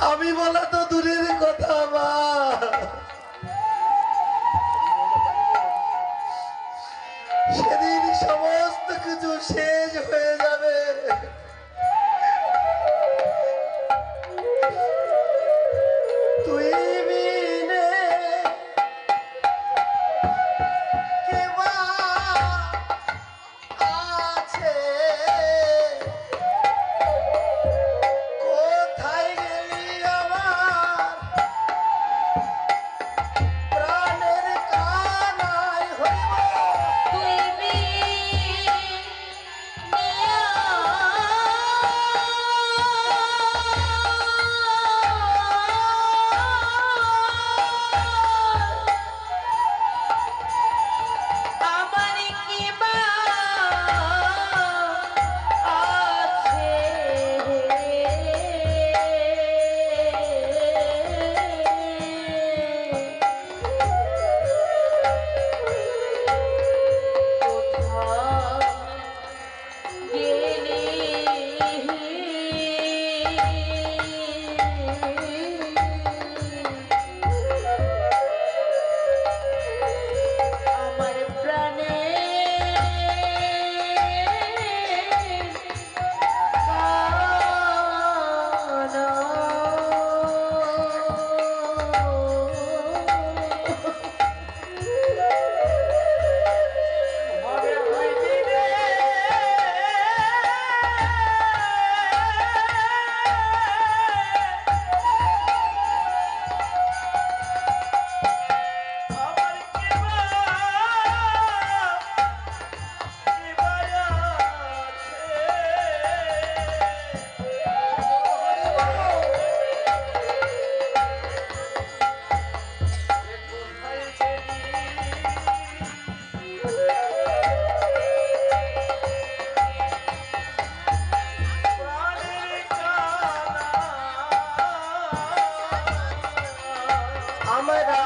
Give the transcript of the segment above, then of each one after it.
আমি বলা তো দূরের কথা মা, সেদিন সমস্ত কিছু শেষ হয়ে যাবে। তুই বিনে কে বা আছে, কোথায় গেলি আমার প্রাণের কানাই হইব। তুই আমার কি বা আছে আমার প্রাণে আমরা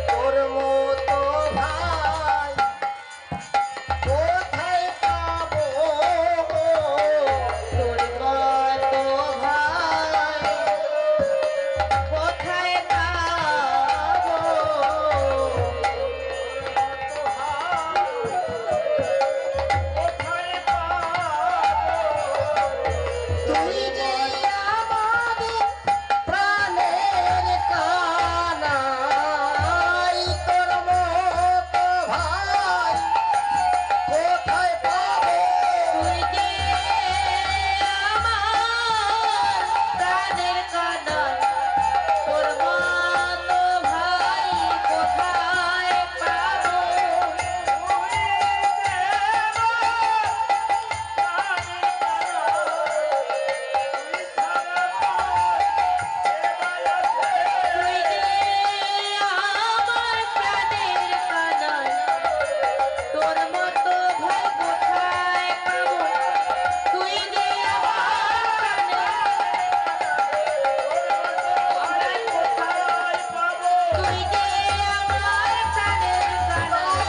তোর মতো ভাই কোথায় পাবো, তোর মতো ভাই কোথায় পাবো তুই যে আমাদের প্রাণের কানাই, তোর মতো ভাই কোথায় পাবো। তুই যে আমার প্রাণের কানাই তোর মতো ভাই কোথায় পাবো তুই যে আমার প্রাণের কানাই তোর মতো ভাই কোথায় পাবো তুই যে আমার প্রাণের তুই যে আমার প্রাণের কানাই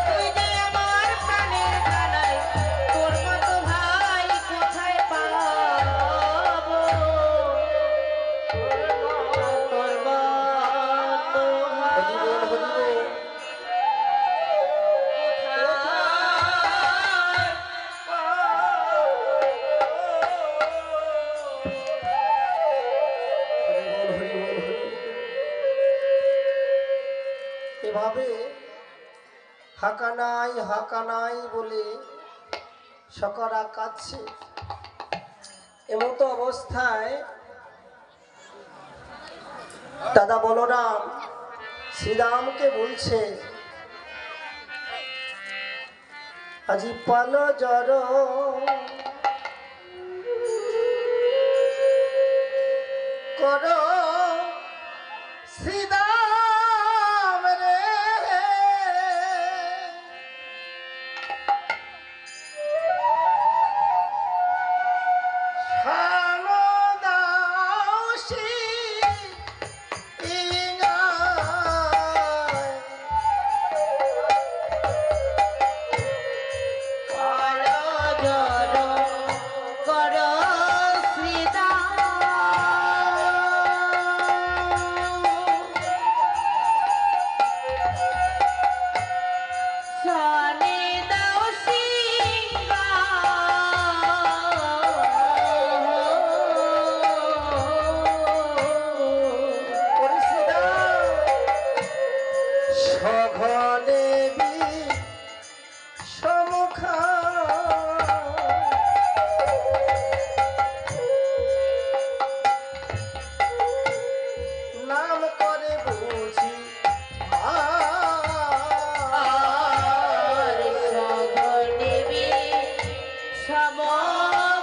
তুই যে আমার প্রাণের কানাই তোর মতো ভাই কোথায় পাবো তোর মতো ভাই এভাবে হাকানাই বলে সকরা কাঁদছে। এমতো অবস্থায় দাদা বলরাম শ্রীরামকে বলছে, আজি পাল জর কর শ্রীরাম রে, শানদাসী ইঙ্গায় করে বুঝি আর সগনিবি সমখায়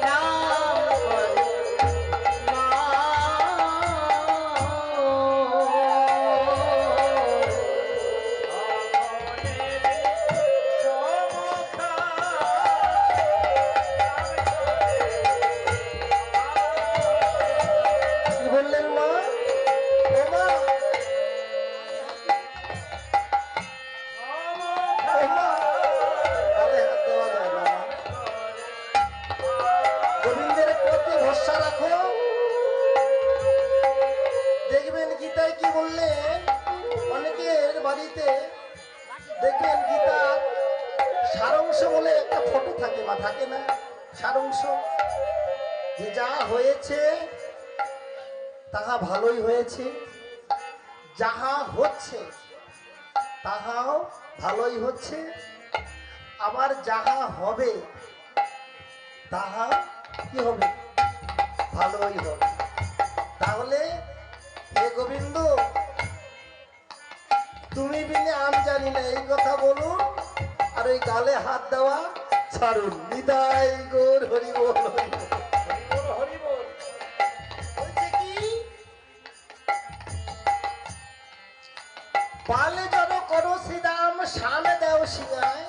নাম করে কি বললেন মা? ও মা, ও মা, আরে হাত দেওয়া যায় না মা। গোবিন্দের প্রতি ভরসা রাখো। দেখবেন গীতায় কি বললেন, অনেকের বাড়িতে দেখবেন গীতার সারাংশ বলে একটা ফটো থাকে মা, থাকে না সারাংশ, যে যা হয়েছে তাহা ভালোই হয়েছে, যাহা হচ্ছে তাহাও ভালোই হচ্ছে, আবার যাহা হবে তাহা কি হবে, ভালোই হবে। তাহলে হে গোবিন্দ, তুমি বিনে আমি জানি না, এই কথা বলুন আর ওই গালে হাত দেওয়া ছাড়ুন। নিতাই গৌর হরি বল, হরি বল, হরি বল। বলছে কি, পালে জড় করো শ্রীদাম, সামনে দেও সিংহায়,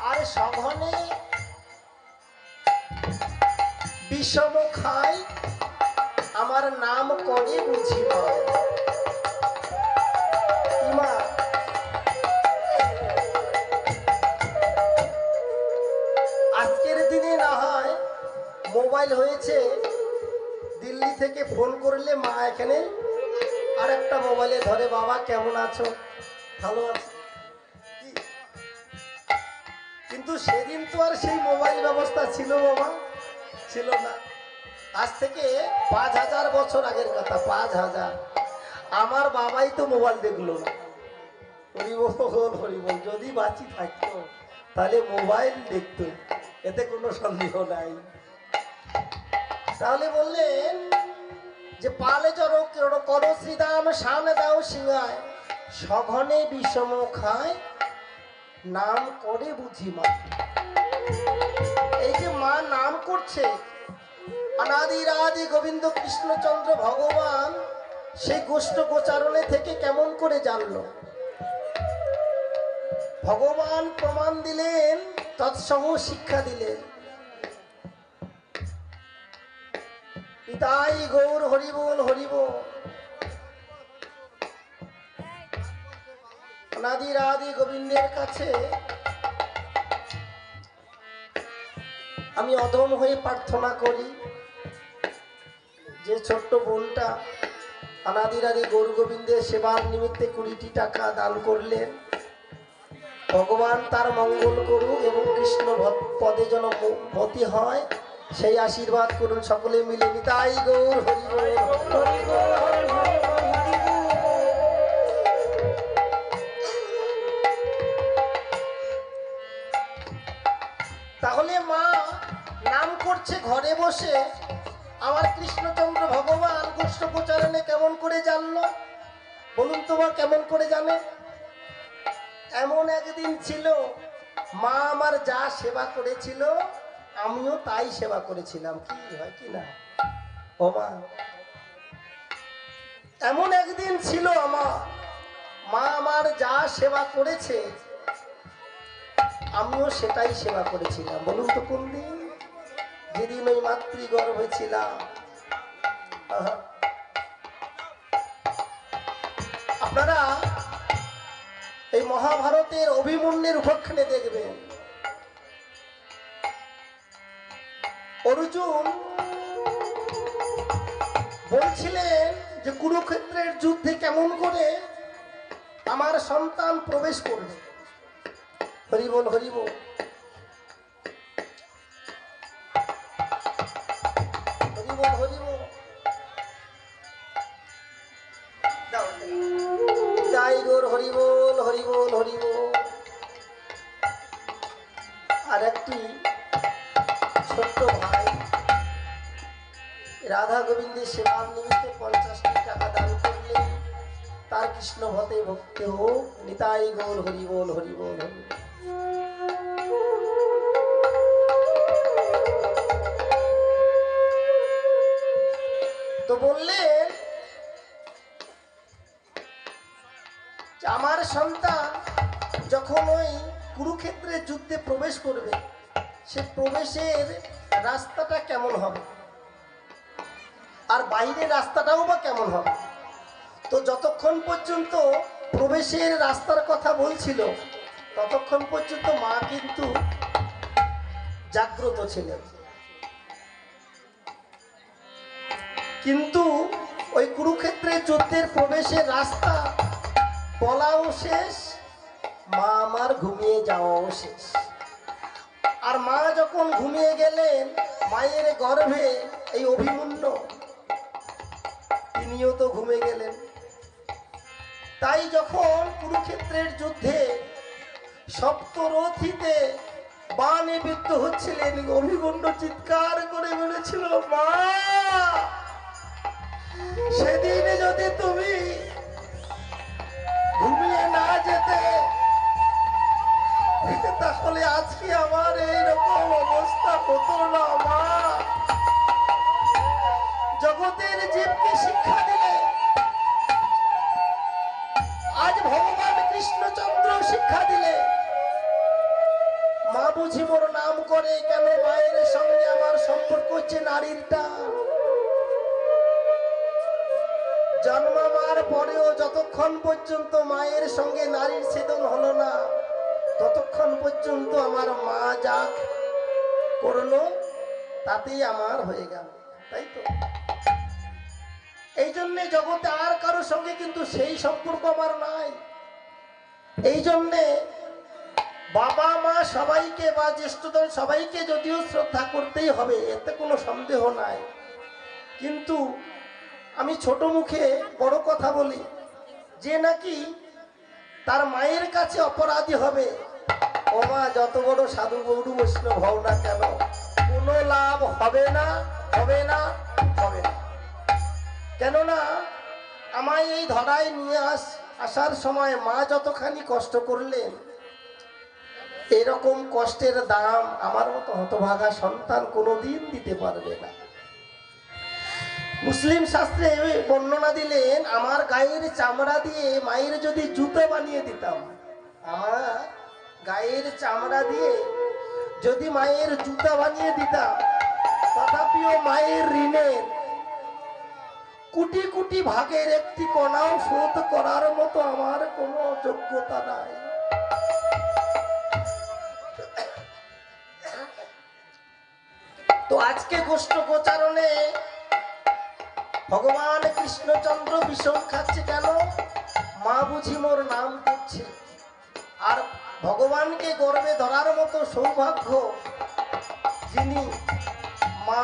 আর সঘনে বিষম খাই, আমার নাম করে বুঝি পায়। কি মা? আজকের দিনে না হয় মোবাইল হয়েছে, দিল্লি থেকে ফোন করলে মা এখানে আর একটা মোবাইলে ধরে, বাবা কেমন আছো, ভালো আছো কি? কিন্তু সেদিন তো আর সেই মোবাইল ব্যবস্থা ছিল বাবা, ছিল না। আজ থেকে 5000 বছর আগের কথা, 5000। আমার বাবাই তো মোবাইল দেখলো না। হরি বল, হরি বল। যদি বাঁচি থাকতো তাহলে মোবাইল দেখতো, এতে কোনো সন্দেহ নাই। তাহলে বললেন যে পালে জড় করো শ্রীদাম, সামনে দাও সিংহায়, সঘনে বিষম খায়, নাম করে বুঝি মা। এই যে মা নাম করছে, অনাদির আদি গোবিন্দ কৃষ্ণচন্দ্র ভগবান সেই গোষ্ঠ গোচারণে থেকে কেমন করে জানলো? ভগবান প্রমাণ দিলেন, তৎসহ শিক্ষা দিলেন। পিতাই গৌর হরি বল, হরি বল। অনাদির আদি গোবিন্দের কাছে আমি অধম হয়ে প্রার্থনা করি, যে ছোট্ট বোনটা অনাদির আদি গৌর গোবিন্দের সেবার নিমিত্তে 20টি টাকা দান করলেন, ভগবান তার মঙ্গল করুক এবং কৃষ্ণ পদে যেন মতি হয়, সেই আশীর্বাদ করুন সকলে মিলে। নিতাই গৌর হরি বল, হরি বল, হরি বল, হরি বল। তাহলে মা নাম করছে ঘরে বসে, আমার কৃষ্ণচন্দ্র ভগবান গোষ্ঠ গোচারণে কেমন করে জানলো? বলুন তো মা, কেমন করে জানে? এমন একদিন ছিল, মা আমার যা সেবা করেছিল আমিও তাই সেবা করেছিলাম, কি হয় কি না ও মা? এমন একদিন ছিল আমার মা আমার যা সেবা করেছে আমিও সেটাই সেবা করেছিলাম। বলুন তো কোন দিন? যেদিন ওই মাতৃগর্ভে ছিলাম। আপনারা এই মহাভারতের অভিমন্যুর উপাখ্যানে দেখবেন, অর্জুন বলছিলেন যে কুরুক্ষেত্রের যুদ্ধে কেমন করে আমার সন্তান প্রবেশ করবে। হরি বল, হরি বল। হরি বল, হরি বল। জয় গৌর হরি বল, হরি বল, হরি বল। আর একটি ছোট্ট ভাই রাধা গোবিন্দের সেবার নিমিত্তে 50টি টাকা দান করলেন। তার কৃষ্ণ ভতে ভক্তি হোক, নিতাই গৌর হরি বল হরি বল হরি বল। তো বললেন যে আমার সন্তান যখন ওই কুরুক্ষেত্রের যুদ্ধে প্রবেশ করবে, সে প্রবেশের রাস্তাটা কেমন হবে আর বাইরের রাস্তাটাও বা কেমন হবে। তো যতক্ষণ পর্যন্ত প্রবেশের রাস্তার কথা বলছিল ততক্ষণ পর্যন্ত মা কিন্তু জাগ্রত ছিলেন, কিন্তু ওই কুরুক্ষেত্রের যুদ্ধের প্রবেশের রাস্তা বলাও শেষ, মা আমার ঘুমিয়ে যাওয়াও শেষ। আর মা যখন ঘুমিয়ে গেলেন, মায়ের গর্ভে এই অভিমন্যু তিনিও তো ঘুমিয়ে গেলেন। তাই যখন কুরুক্ষেত্রের যুদ্ধে সপ্তরথীতে বাণে বিদ্ধ হচ্ছিলেন, অভিমন্যু চিৎকার করে বলেছিল, মা সেদিন যদি তুমি ঘুমিয়ে না যেতে তাহলে আজকে আমার এইরকম অবস্থা হতো না। মা জগতের জীবকে শিক্ষা দিলে, আজ ভগবান কৃষ্ণচন্দ্র শিক্ষা দিলে, মা বুঝি মোর নাম করে কেন? মায়ের সঙ্গে আমার সম্পর্ক হচ্ছে নারীর টান। জন্মাবার পরেও যতক্ষণ পর্যন্ত মায়ের সঙ্গে নারীর ছেদন হলো না, ততক্ষণ পর্যন্ত আমার মা যা করলো তাতেই আমার হয়ে গেল, তাই তো? এই জন্যে জগতে আর কারোর সঙ্গে কিন্তু সেই সম্পর্ক আমার নাই। এই জন্যে বাবা মা সবাইকে বা জ্যেষ্ঠদল সবাইকে যদিও শ্রদ্ধা করতেই হবে, এতে কোনো সন্দেহ নাই, কিন্তু আমি ছোট মুখে বড় কথা বলি, যে নাকি তার মায়ের কাছে অপরাধী হবে, ও মা যত বড় সাধু গৌর বৈষ্ণব হও না কেন, কোনো লাভ হবে না, হবে না, হবে না। কেননা আমায় এই ধরায় নিয়ে আসার সময় মা যতখানি কষ্ট করলেন, এরকম কষ্টের দাম আমার মতো হতভাগা সন্তান কোনোদিন দিতে পারবে না। মুসলিম শাস্ত্রে বর্ণনা দিলেন, আমার গায়ের চামড়া দিয়ে মায়ের যদি জুতো বানিয়ে দিতাম, আমার গায়ের চামড়া দিয়ে যদি মায়ের জুতা বানিয়ে দিতাম, তথাপিও মায়ের ঋণের কোটি কোটি ভাগের একটি কণাও শোধ করার মতো আমার কোনো যোগ্যতা নাই। তো আজকে গোষ্ঠ গোচারণে ভগবান কৃষ্ণচন্দ্র বিষম খাচ্ছে কেন? মা বুঝি মোর নাম করছে। আর ভগবানকে গর্বে ধরার মতো সৌভাগ্য যিনি মা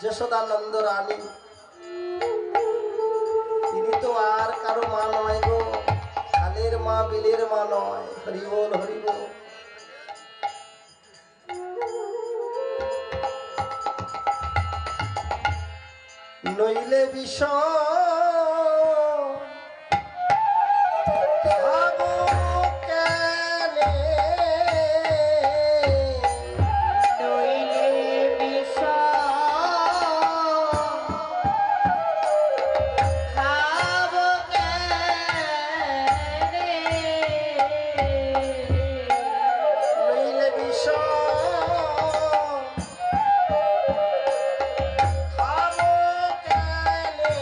যশোদানন্দ রানী, তিনি তো আর কারো মা নয় গো, খালের মা, বিলের মা নয়। হরি বল হরি বল। নইলে বিষয় খাবো কেনে, নইলে বিষয় খাবো কেনে, নইলে বিষয় খাবো কেনে,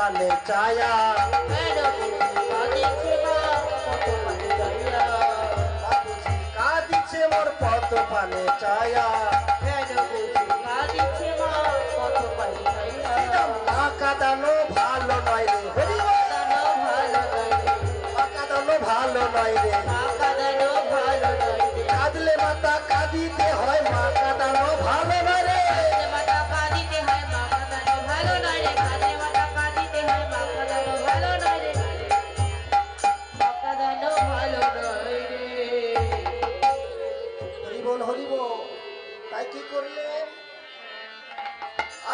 পানে চায়া কেন কাঁদিছে মা কত পানে চাইয়া বাবুজি কাঁদিছে মোর পত পানে চায়া কেন কাঁদিছে মা কত পানে চাইয়া মা কাঁদানো ভালো নয় রে হরি বল। কাঁদানো ভালো নয় রে মা কাঁদানো ভালো নয় রে মা কাঁদানো ভালো নয় রে কাঁদলে মাতা কাঁদিতে হয় মা কাঁদানো ভালো নয় রে কাঁদলে মাথা কাঁদিতে হয় মা কাঁদানো ভালো নয় রে কাঁদলে মাথা কাঁদিতে হয় মা কাঁদানো ভালো নয় রে মা কাঁদানো ভালো নয় রে হরি বল তাই কি করলে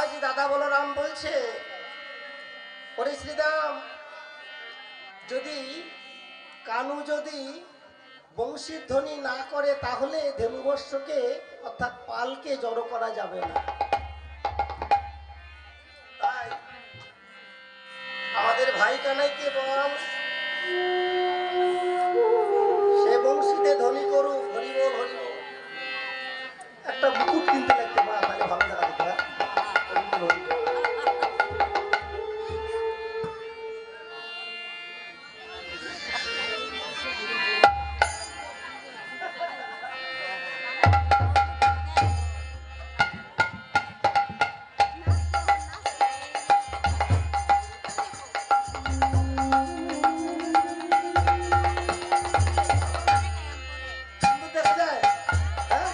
আজ দাদা বলরাম বলছে ওরে শ্রীরাম যদি কানু যদি বংশীর ধ্বনি না করে তাহলে ধেনুবর্ষকে অর্থাৎ পালকে জড়ো করা যাবে না তাই আমাদের ভাই কানাইকে বল সে বংশীতে ধ্বনি করুক হরি বল একটা মুকুট কিনতে লাগতো মা তাহলে ভালো দেখা যেত হ্যাঁ? হরি বল, হরি বল। সুন্দর দেখা যায় হ্যাঁ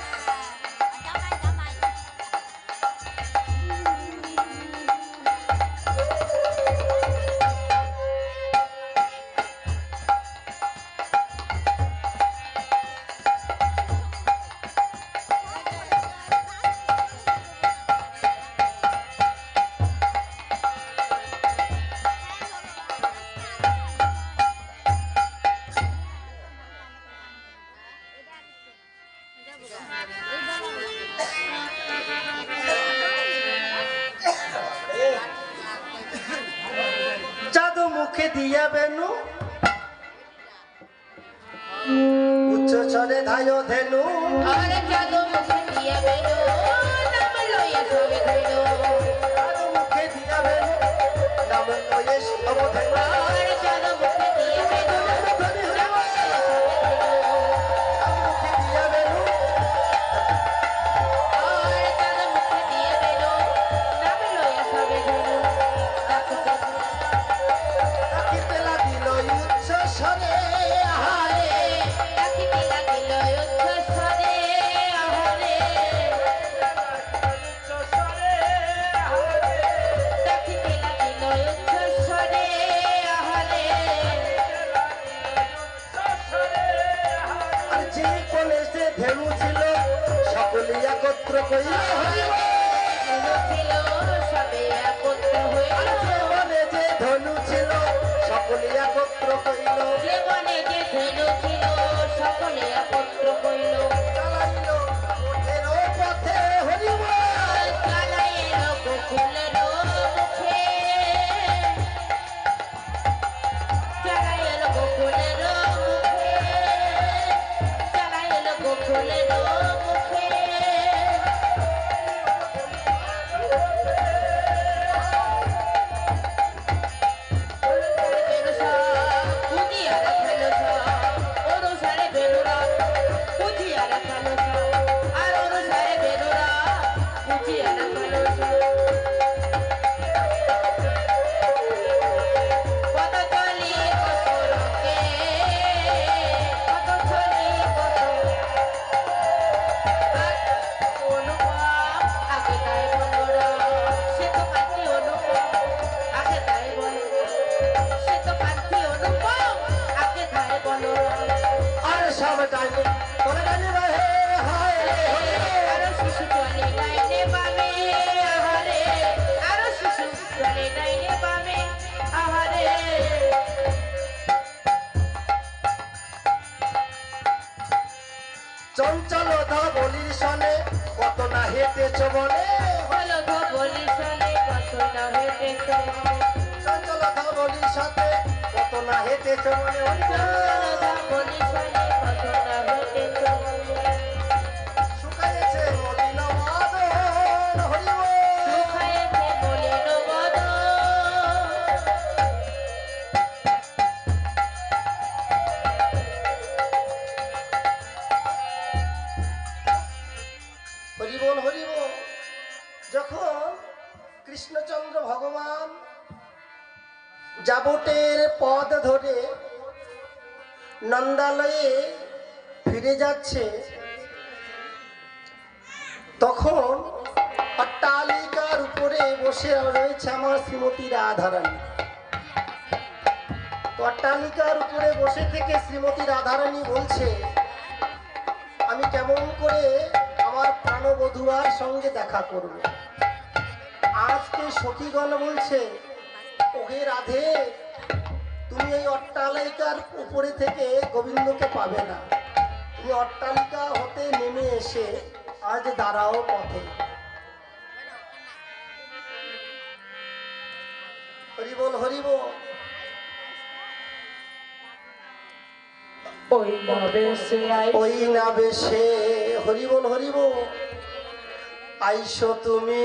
জাদু মুখে দিয়া বেনু উচ্চ স্বরে ধায় ধেনু আরে জাদু মুখে দিয়া বেরো নাম লইয়া সবে ধরো জাদু মুখে দিয়া বেনু নাম লয়ে সব ধেনু আরে জাদু মুখে দিয়া বেরো ধনি হরি বল। জাদু মুখে দিয়া বেনু আরে জাদু মুখে দিয়া বেরো নাম লইয়া সবে ধরো ডাকিতে লাগিল উচ্চ স্বরে আহারে ডাকিতে লাগিল উচ্চস্বরে আহারে ডাকিতে লাগিল উচ্চস্বরে আহারে আর যে কোলে সে ধেনু ছিল সকলে একত্র কইল হরি বল। ছিল সবে একত্র আর হইল যে বনে যে ধনু ছিল সকলে একত্র কইল জীবনে যে ধেনু ছিল সকলে একত্র কইল চালাইল ওঠের পথে হরি বল। চালাইল গোকুলের মুখে চালাইল গোকুলের মুখে চালাইল গোকুলের মুখে আর সব জানি তোরা জানি রে হায় রে হরি বল। আরো শিশু চলে ডাইনে বামে আহারে আরো শিশু চলে ডাইনে বামে আহারে চঞ্চল ধবলির সনে কত না হেঁটেছ বনে হলো ধবলি সনে কত না হেঁটেছ চঞ্চল ধবলির সাথে কত না হেঁটেছ বনে হরি বল। ধবলি সনে কত না হেঁটেছ শুকাইছে মলিন বদন হরি বল। সুখায়েছে বলিল বদন যাবটের পথ ধরে নন্দালয়ে ফিরে যাচ্ছে, তখন অট্টালিকার উপরে বসে রয়েছে আমার শ্রীমতী রাধারানী। তো অট্টালিকার উপরে বসে থেকে শ্রীমতী রাধারানী বলছে, আমি কেমন করে আমার প্রাণবধূয়ার সঙ্গে দেখা করব। আজকে সখীগণ বলছে, ওহে রাধে, তুমি এই অট্টালিকার উপরে থেকে গোবিন্দকে পাবে না, তুমি অট্টালিকা হতে নেমে এসে আজ দাঁড়াও পথে। হরি বল, হরি বল। ওই নবেশে ওই না বেশে, হরি বল, হরি বল। আইসো তুমি